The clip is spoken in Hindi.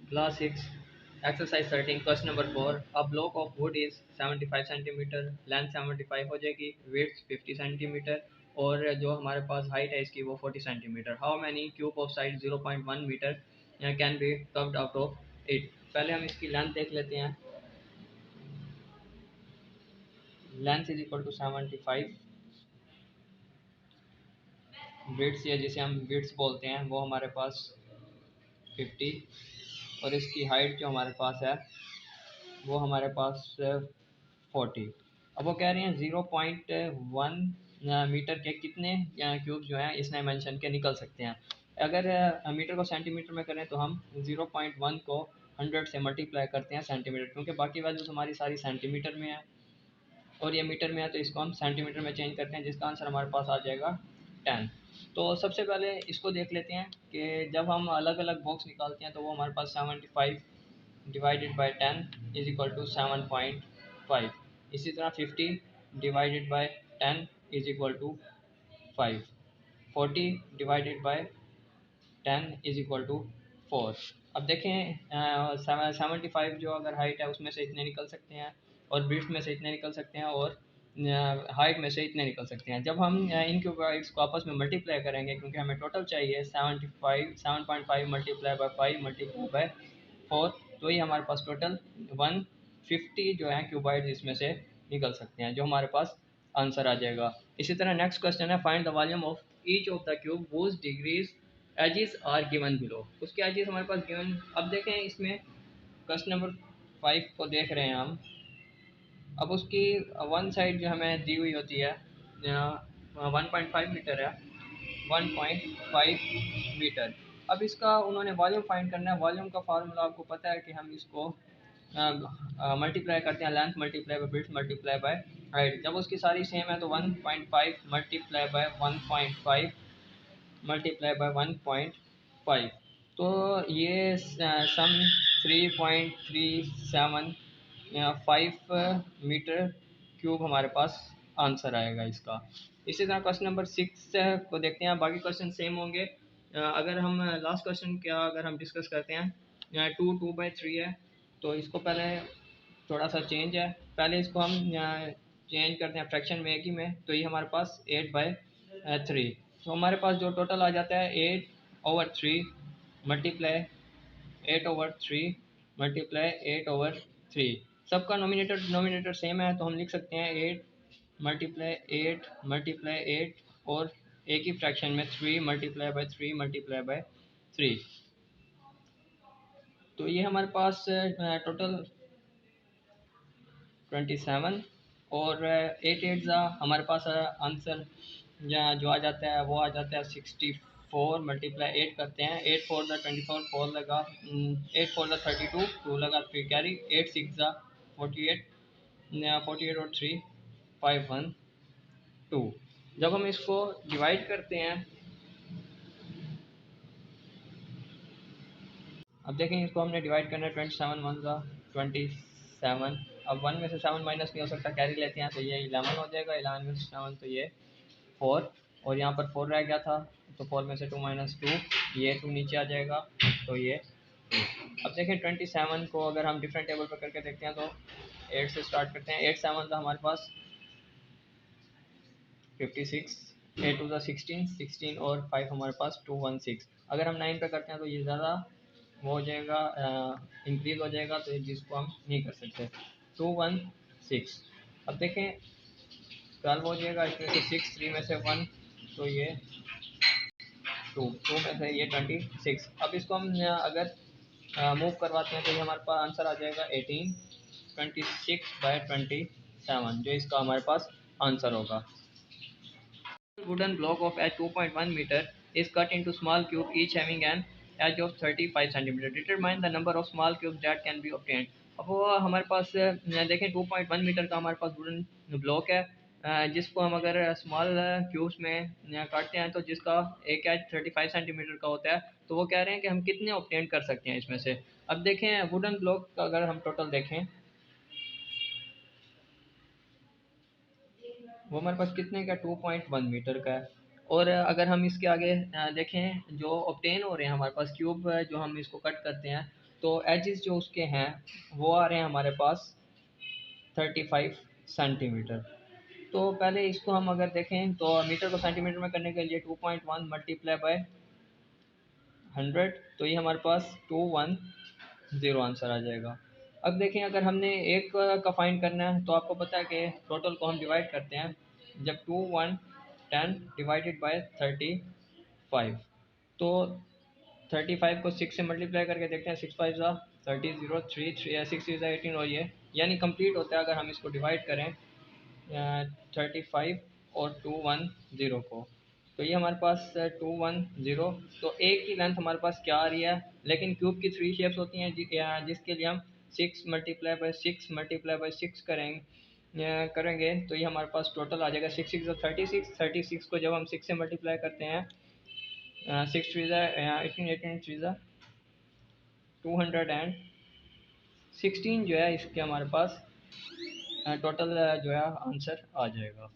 Class 6, Exercise 13, Question number 4. A block of wood is 75 centimetre, length 75 हो जाएगी, width 50 सेंटीमीटर और जो हमारे पास हाइट है इसकी वो 40 centimetre. How many cube of side 0.1 metre can be carved out of it. पहले हम इसकी लेंथ देख लेते हैं. Length is equal to 75, width या जिसे हम विड्थ बोलते हैं वो हमारे पास 50 और इसकी हाइट जो हमारे पास है वो हमारे पास 40. अब वो कह रहे हैं 0.1 मीटर के कितने क्यूब जो हैं इस डायमेंशन के निकल सकते हैं. अगर मीटर को सेंटीमीटर में करें तो हम 0.1 को 100 से मल्टीप्लाई करते हैं सेंटीमीटर, क्योंकि बाकी वैल्यूज हमारी सारी सेंटीमीटर में है और ये मीटर में है तो इसको हम सेंटीमीटर में चेंज करते हैं, जिसका आंसर हमारे पास आ जाएगा 10. तो सबसे पहले इसको देख लेते हैं कि जब हम अलग अलग बॉक्स निकालते हैं तो वो हमारे पास 75 divided by 10 is equal to 7.5. इसी तरह 50 divided by 10 is equal to 5. 40 divided by 10 is equal to 4. अब देखें 75 जो अगर हाइट है उसमें से इतने निकल सकते हैं और ब्रीथ में से इतने निकल सकते हैं और हाइट में से इतने निकल सकते हैं. जब हम इन क्यूबॉइड्स को आपस में मल्टीप्लाई करेंगे, क्योंकि हमें टोटल चाहिए 7.5 मल्टीप्लाई बाई 5 मल्टीप्लाई बाई 4, तो ये हमारे पास टोटल 150 जो है क्यूबॉइड इसमें से निकल सकते हैं, जो हमारे पास आंसर आ जाएगा. इसी तरह नेक्स्ट क्वेश्चन है, find the volume of each of the cube whose degrees edges are given below. उसके एजेस हमारे पास गिवन. अब देखें इसमें क्वेश्चन नंबर 5 को देख रहे हैं हम. अब उसकी वन साइड जो हमें दी हुई होती है 1.5 मीटर है, 1.5 मीटर. अब इसका उन्होंने वॉल्यूम फाइंड करना है. वॉल्यूम का फार्मूला आपको पता है कि हम इसको मल्टीप्लाई करते हैं length multiply by breadth multiply by height. जब उसकी सारी सेम है तो 1.5 मल्टीप्लाई बाय 1.5 मल्टीप्लाई बाय 1.5, तो ये सम 3.375 मीटर क्यूब हमारे पास आंसर आएगा इसका. इसी तरह क्वेश्चन नंबर 6 को देखते हैं. बाकी क्वेश्चन सेम होंगे. अगर हम लास्ट क्वेश्चन क्या अगर हम डिस्कस करते हैं 2/3 है तो इसको पहले थोड़ा सा चेंज है. पहले इसको हम चेंज करते हैं फ्रैक्शन में एक ही में, तो ये हमारे पास 8/3. तो हमारे पास जो टोटल आ जाता है 8/3 मल्टीप्लाई 8/3 मल्टीप्लाई 8/3. सबका नोमिनेटर डिनोमिनेटर सेम है तो हम लिख सकते हैं 8 मल्टीप्लाई 8 मल्टीप्लाई 8 और एक ही फ्रैक्शन में 3 मल्टीप्लाई बाई 3 मल्टीप्लाई बाई 3. तो ये हमारे पास टोटल 27 और 8 हमारे पास आंसर जो आ जाता है वो आ जाता है 64 मल्टीप्लाई 8 करते हैं. 8 4 24, 4 लगा 8 4 32, 2 लगा 3 कैरी, 8 6 48, 48 और 3 5 1 2. जब हम इसको डिवाइड करते हैं, अब देखें इसको हमने डिवाइड करना है 27 1 27. अब 1 में से 7 माइनस नहीं हो सकता, कैरी लेते हैं तो ये 11 हो जाएगा. 11 में से 7 तो ये 4 और यहाँ पर 4 रह गया था तो 4 में से 2 माइनस 2, ये 2 नीचे आ जाएगा तो ये 2. अब देखें 27 को अगर हम डिफरेंट टेबल पर करके देखते हैं तो 8 से स्टार्ट करते हैं. 8 7 था हमारे पास 56, 8 2 16, 16 और 5 हमारे पास 216. अगर हम 9 पे करते हैं तो ये ज़्यादा वो हो जाएगा, इंक्रीज हो जाएगा, तो जिसको हम नहीं कर सकते. 216. अब देखें 12 हो जाएगा, इसमें से 6 3 में से 1 तो ये 2 2 में से ये 26. अब इसको हम अगर मूव करवाते हैं तो ये हमारे पास आंसर आ जाएगा 18. 26/27 जो इसका हमारे पास आंसर होगा. Wooden block of edge 2.1 meter is cut into small cube, each having an edge of 35 centimeter. Determine the number of small cubes that can be obtained. अब वो हमारे पास देखें 2.1 मीटर का हमारे पास वुडन ब्लॉक है, जिसको हम अगर स्मॉल क्यूब्स में काटते हैं तो जिसका एक एज 35 सेंटीमीटर का होता है, तो वो कह रहे हैं कि हम कितने ऑब्टेन कर सकते हैं इसमें से. अब देखें वुडन ब्लॉक का अगर हम टोटल देखें वो हमारे पास कितने का 2.1 मीटर का है. और अगर हम इसके आगे देखें जो ऑब्टेन हो रहे हैं हमारे पास क्यूब, जो हम इसको कट करते हैं तो एजेस जो उसके हैं वो आ रहे हैं हमारे पास 35 सेंटीमीटर। तो पहले इसको हम अगर देखें तो मीटर को सेंटीमीटर में करने के लिए 2.1 मल्टीप्लाई बाय 100, तो ये हमारे पास 210 आंसर आ जाएगा। अब देखें अगर हमने एक का फाइंड करना है तो आपको पता है कि टोटल को हम डिवाइड करते हैं, जब 10 डिवाइडेड बाय 35, तो 35 को 6 से मल्टीप्लाई करके देखते हैं, 6 5 ज़ा 30, 0 3 3 6 ज़ा 18, और ये यानी कंप्लीट होता है अगर हम इसको डिवाइड करें 35 और 210 को, तो ये हमारे पास 210। तो एक की लेंथ हमारे पास क्या आ रही है, लेकिन क्यूब की थ्री शेप्स होती हैं जिसके लिए हम 6 × 6 × 6 करेंगे तो ये हमारे पास टोटल आ जाएगा 6 6 36। को जब हम 6 से मल्टीप्लाई करते हैं, 6 3 ज़ा 18, 18 3 ज़ा 216 जो है इसके हमारे पास टोटल जो है आंसर आ जाएगा।